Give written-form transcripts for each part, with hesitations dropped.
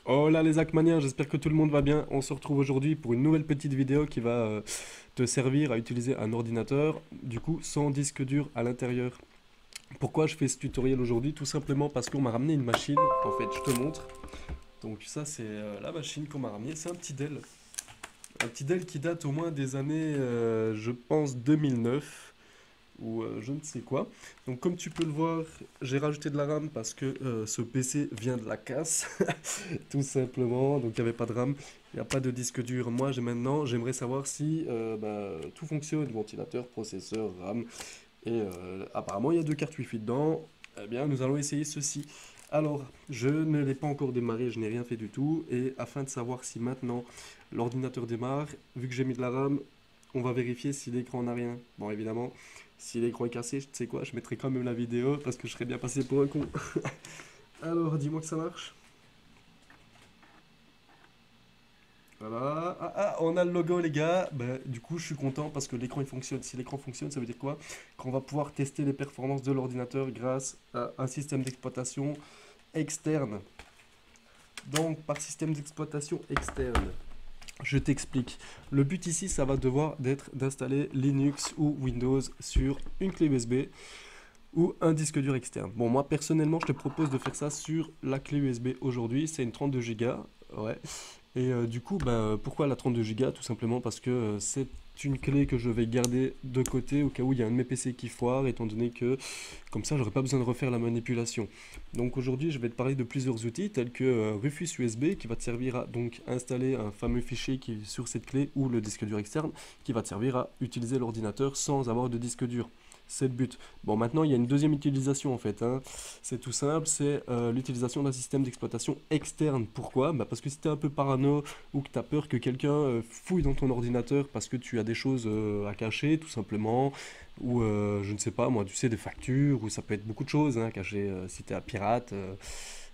Hola les Hackmaniens, j'espère que tout le monde va bien. On se retrouve aujourd'hui pour une nouvelle petite vidéo qui va te servir à utiliser un ordinateur, du coup sans disque dur à l'intérieur. Pourquoi je fais ce tutoriel aujourd'hui? Tout simplement parce qu'on m'a ramené une machine, en fait je te montre. Donc ça c'est la machine qu'on m'a ramenée, c'est un petit Dell. Un petit Dell qui date au moins des années, je pense 2009 ou je ne sais quoi. Donc comme tu peux le voir, j'ai rajouté de la RAM parce que ce PC vient de la casse, tout simplement. Donc il n'y avait pas de RAM, il n'y a pas de disque dur. Moi j'aimerais savoir si tout fonctionne, ventilateur, processeur, RAM. Et apparemment il y a deux cartes Wi-Fi dedans. Eh bien nous allons essayer ceci. Alors, je ne l'ai pas encore démarré, je n'ai rien fait du tout. Et afin de savoir si maintenant l'ordinateur démarre, vu que j'ai mis de la RAM, on va vérifier si l'écran n'a rien. Bon, évidemment, si l'écran est cassé, tu sais quoi, je mettrai quand même la vidéo parce que je serais bien passé pour un con. Alors, dis-moi que ça marche. Voilà. On a le logo, les gars. Ben, du coup, je suis content parce que l'écran il fonctionne. Si l'écran fonctionne, ça veut dire quoi? Qu'on va pouvoir tester les performances de l'ordinateur grâce à un système d'exploitation externe. Donc, par système d'exploitation externe. Je t'explique. Le but ici, ça va devoir d'être d'installer Linux ou Windows sur une clé USB ou un disque dur externe. Bon, moi personnellement, je te propose de faire ça sur la clé USB aujourd'hui. C'est une 32 Go. Ouais. Et du coup, pourquoi la 32 Go? Tout simplement parce que c'est une clé que je vais garder de côté au cas où il y a un de mes PC qui foire, étant donné que comme ça, j'aurais pas besoin de refaire la manipulation. Donc aujourd'hui, je vais te parler de plusieurs outils tels que Rufus USB qui va te servir à donc installer un fameux fichier qui est sur cette clé ou le disque dur externe qui va te servir à utiliser l'ordinateur sans avoir de disque dur. C'est le but. Bon, maintenant, il y a une deuxième utilisation en fait, hein. C'est tout simple, c'est l'utilisation d'un système d'exploitation externe. Pourquoi? Parce que si tu es un peu parano ou que tu as peur que quelqu'un fouille dans ton ordinateur parce que tu as des choses à cacher, tout simplement, ou je ne sais pas, moi, tu sais, des factures, ou ça peut être beaucoup de choses, hein, cacher si tu es un pirate.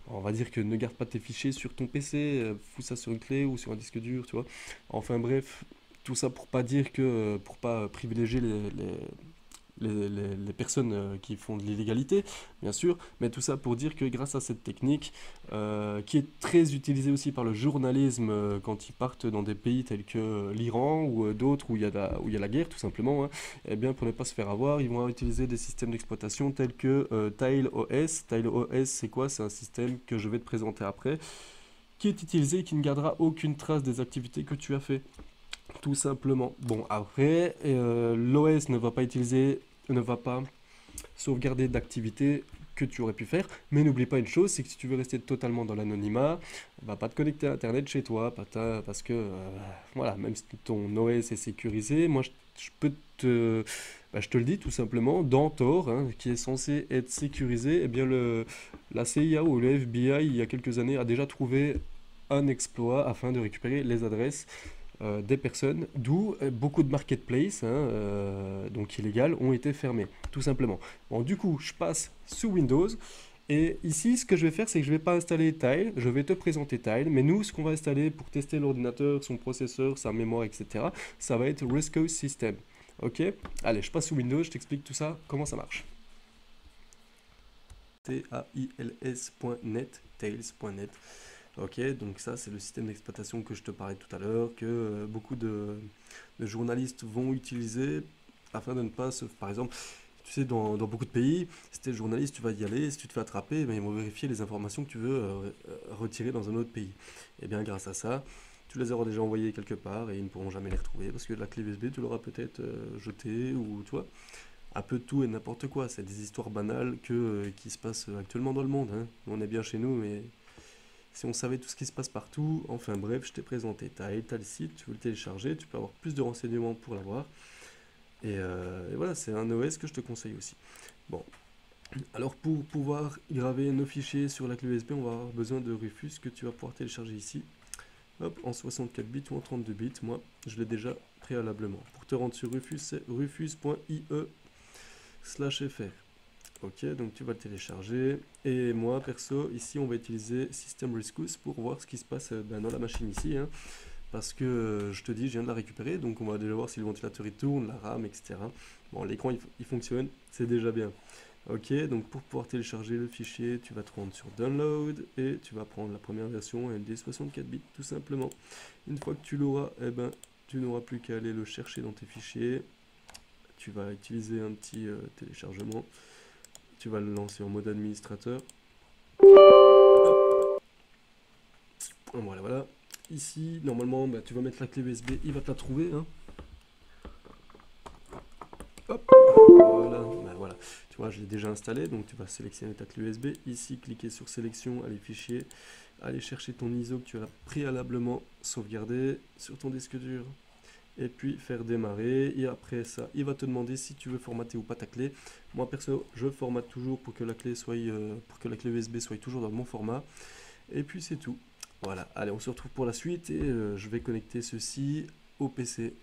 On va dire que ne garde pas tes fichiers sur ton PC, fous ça sur une clé ou sur un disque dur, tu vois. Enfin bref, tout ça pour pas dire que, pour pas privilégier les personnes qui font de l'illégalité, bien sûr, mais tout ça pour dire que grâce à cette technique, qui est très utilisée aussi par le journalisme quand ils partent dans des pays tels que l'Iran ou d'autres où il y a la guerre, tout simplement, hein, eh bien, pour ne pas se faire avoir, ils vont utiliser des systèmes d'exploitation tels que TileOS. TileOS, c'est quoi? C'est un système que je vais te présenter après, qui est utilisé et qui ne gardera aucune trace des activités que tu as fait. Tout simplement. Bon, après, l'OS ne va pas sauvegarder d'activités que tu aurais pu faire, mais n'oublie pas une chose, c'est que si tu veux rester totalement dans l'anonymat, va pas te connecter à Internet chez toi, parce que, voilà, même si ton OS est sécurisé, moi je peux je te le dis tout simplement, dans Tor, hein, qui est censé être sécurisé, eh bien la CIA ou le FBI, il y a quelques années, a déjà trouvé un exploit afin de récupérer les adresses des personnes, d'où beaucoup de marketplaces, hein, donc illégales, ont été fermés, tout simplement. Bon, du coup, je passe sous Windows, et ici, ce que je vais faire, c'est que je ne vais pas installer Tile, je vais te présenter Tile, mais nous, ce qu'on va installer pour tester l'ordinateur, son processeur, sa mémoire, etc., ça va être Risco System. Ok? Allez, je passe sous Windows, je t'explique tout ça, comment ça marche. tails.net, tails.net. Ok, donc ça c'est le système d'exploitation que je te parlais tout à l'heure, que beaucoup de journalistes vont utiliser afin de ne pas se... Par exemple, tu sais, dans beaucoup de pays, si tu es journaliste, tu vas y aller, si tu te fais attraper, ils vont vérifier les informations que tu veux retirer dans un autre pays. Et bien grâce à ça, tu les auras déjà envoyées quelque part et ils ne pourront jamais les retrouver parce que la clé USB, tu l'auras peut-être jetée ou tu vois, un peu de tout et n'importe quoi. C'est des histoires banales qui se passent actuellement dans le monde, hein. On est bien chez nous, mais si on savait tout ce qui se passe partout, enfin bref, je t'ai présenté. T'as le site, tu veux le télécharger, tu peux avoir plus de renseignements pour l'avoir. Et voilà, c'est un OS que je te conseille aussi. Bon, alors pour pouvoir graver nos fichiers sur la clé USB, on va avoir besoin de Rufus que tu vas pouvoir télécharger ici. Hop, en 64 bits ou en 32 bits, moi je l'ai déjà préalablement. Pour te rendre sur Rufus, c'est rufus.ie/fr. Ok, donc tu vas le télécharger. Et moi, perso, ici, on va utiliser System Riscus pour voir ce qui se passe dans la machine ici, hein. Parce que, je te dis, je viens de la récupérer, donc on va déjà voir si le ventilateur il tourne, la RAM, etc. Bon, l'écran il fonctionne, c'est déjà bien. Ok, donc pour pouvoir télécharger le fichier, tu vas te rendre sur Download et tu vas prendre la première version MD 64 bits tout simplement. Une fois que tu l'auras, eh ben, tu n'auras plus qu'à aller le chercher dans tes fichiers. Tu vas utiliser un petit téléchargement. Tu vas le lancer en mode administrateur. Voilà, voilà. Ici, normalement, bah, tu vas mettre la clé USB, il va te la trouver. Hein. Hop, voilà, bah, voilà. Tu vois, je l'ai déjà installé, donc tu vas sélectionner ta clé USB. Ici, cliquer sur sélection, aller fichier, aller chercher ton ISO que tu as préalablement sauvegardé sur ton disque dur. Et puis faire démarrer, et après ça, il va te demander si tu veux formater ou pas ta clé. Moi perso, je formate toujours pour que la clé soit, pour que la clé USB soit toujours dans mon format. Et puis c'est tout. Voilà, allez, on se retrouve pour la suite et je vais connecter ceci au PC.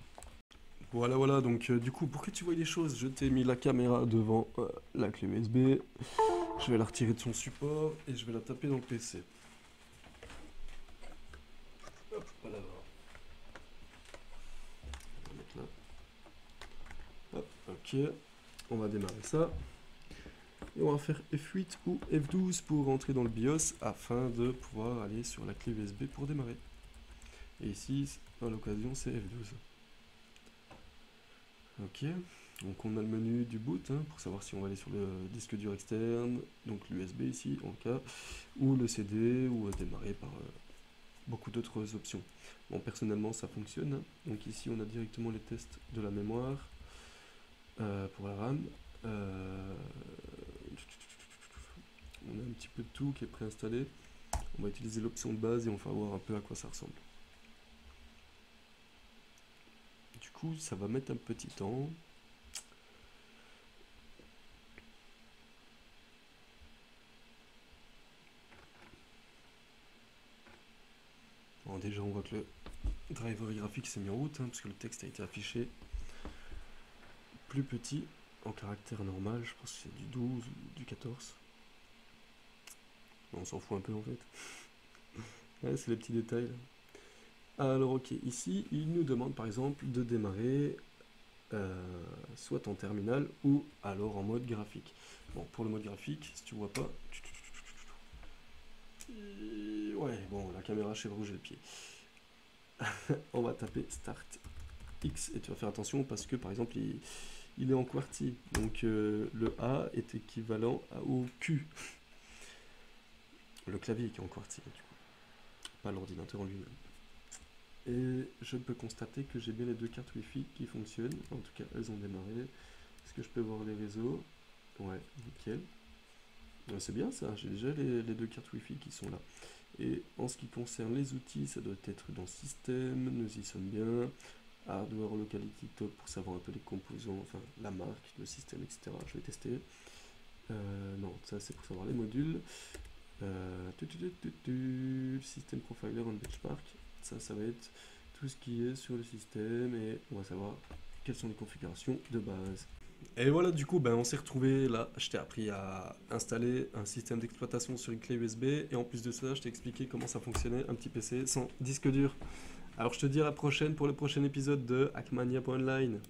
Voilà, voilà, donc du coup, pour que tu vois les choses, je t'ai mis la caméra devant la clé USB. Je vais la retirer de son support et je vais la taper dans le PC. Hop, voilà. On va mettre là. Hop, ok. On va démarrer ça. Et on va faire F8 ou F12 pour rentrer dans le BIOS afin de pouvoir aller sur la clé USB pour démarrer. Et ici, à l'occasion, c'est F12. Ok, donc on a le menu du boot hein, pour savoir si on va aller sur le disque dur externe, donc l'USB ici en cas, ou le CD, ou démarrer par beaucoup d'autres options. Bon, personnellement ça fonctionne, hein. Donc ici on a directement les tests de la mémoire pour la RAM. On a un petit peu de tout qui est préinstallé. On va utiliser l'option de base et on va voir un peu à quoi ça ressemble. Du coup, ça va mettre un petit temps. Bon, déjà, on voit que le driver graphique s'est mis en route, hein, parce que le texte a été affiché plus petit, en caractère normal. Je pense que c'est du 12 ou du 14. On s'en fout un peu en fait. Ouais, c'est les petits détails. Là. Alors ok, ici, il nous demande par exemple de démarrer soit en terminal ou alors en mode graphique. Bon, pour le mode graphique, si tu vois pas... Ouais, bon, la caméra chez rouge et le pied. On va taper Start X et tu vas faire attention parce que par exemple, il est en QWERTY. Donc le A est équivalent au Q. Le clavier qui est en QWERTY, du coup, pas l'ordinateur en lui-même. Et je peux constater que j'ai bien les deux cartes Wi-Fi qui fonctionnent. En tout cas, elles ont démarré. Est-ce que je peux voir les réseaux? Ouais, nickel. C'est bien ça, j'ai déjà les deux cartes Wi-Fi qui sont là. Et en ce qui concerne les outils, ça doit être dans Système, nous y sommes bien. Hardware Locality Top pour savoir un peu les composants, enfin la marque, le système, etc. Je vais tester. Non, ça c'est pour savoir les modules. System Profiler and Benchmark. Ça va être tout ce qui est sur le système et on va savoir quelles sont les configurations de base. Et voilà, du coup, ben, on s'est retrouvé là. Je t'ai appris à installer un système d'exploitation sur une clé USB et en plus de ça, je t'ai expliqué comment ça fonctionnait un petit PC sans disque dur. Alors, je te dis à la prochaine pour le prochain épisode de Hackmania.online.